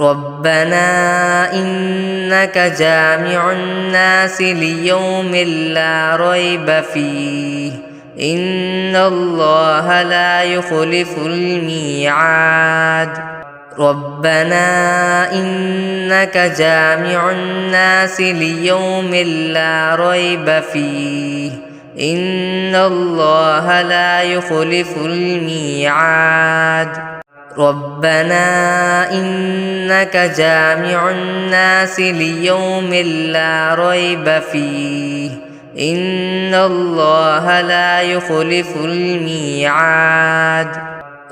ربنا إنك جامع الناس ليوم لا ريب فيه إن الله لا يخلف الميعاد. ربنا إنك جامع الناس ليوم لا ريب فيه إن الله لا يخلف الميعاد. ربنا إنك جامع الناس ليوم لا ريب فيه إن الله لا يخلف الميعاد.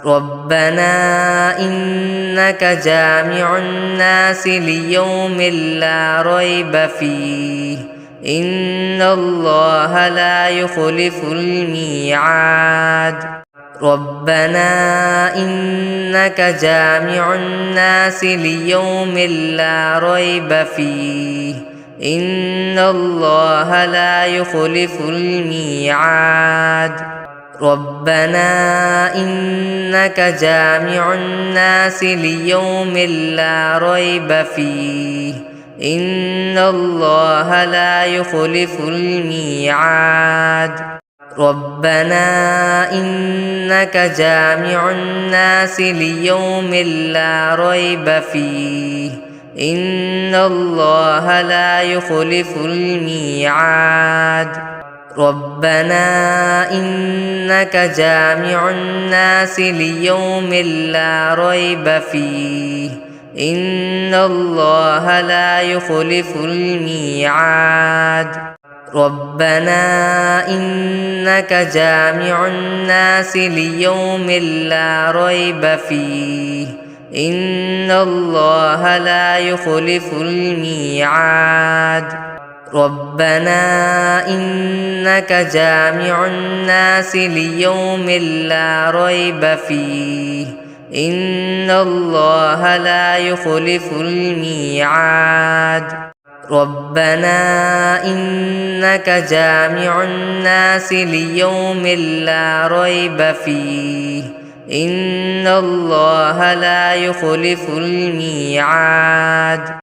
ربنا إنك جامع الناس ليوم لا ريب فيه إن الله لا يخلف الميعاد. ربنا إنك جامع الناس ليوم لا ريب فيه إن الله لا يخلف الميعاد. ربنا إنك جامع الناس ليوم لا ريب فيه إن الله لا يخلف الميعاد. ربنا إنك جامع الناس ليوم لا ريب فيه إن الله لا يخلف الميعاد. ربنا إنك جامع الناس ليوم لا ريب فيه إن الله لا يخلف الميعاد. ربنا إنك جامع الناس ليوم لا ريب فيه إن الله لا يخلف الميعاد. ربنا إنك جامع الناس ليوم لا ريب فيه إن الله لا يخلف الميعاد. ربنا إنك جامع الناس ليوم لا ريب فيه إن الله لا يخلف الميعاد.